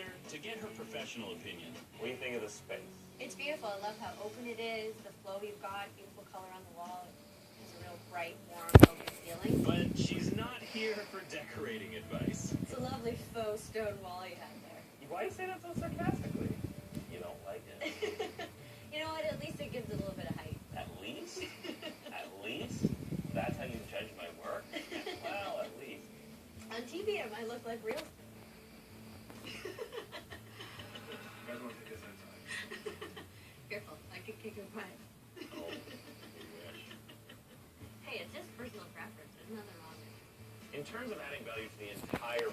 hairdresser to get her professional opinion. What do you think of the space? It's beautiful. I love how open it is, the flow you've got, beautiful color on the wall. It's a real bright, warm, open feeling. But she's not here for decorating advice. It's a lovely faux stone wall you have there. Why do you say that so sarcastically? You don't like it? You know what? At least it gives it a little bit of height. At least? At least? That's how you judge my work? Well, at least. On TV, it might look like real. Careful, I could kick your butt. Oh, you wish. Hey, it's just personal preference. There's nothing wrong with it. In terms of adding value to the entire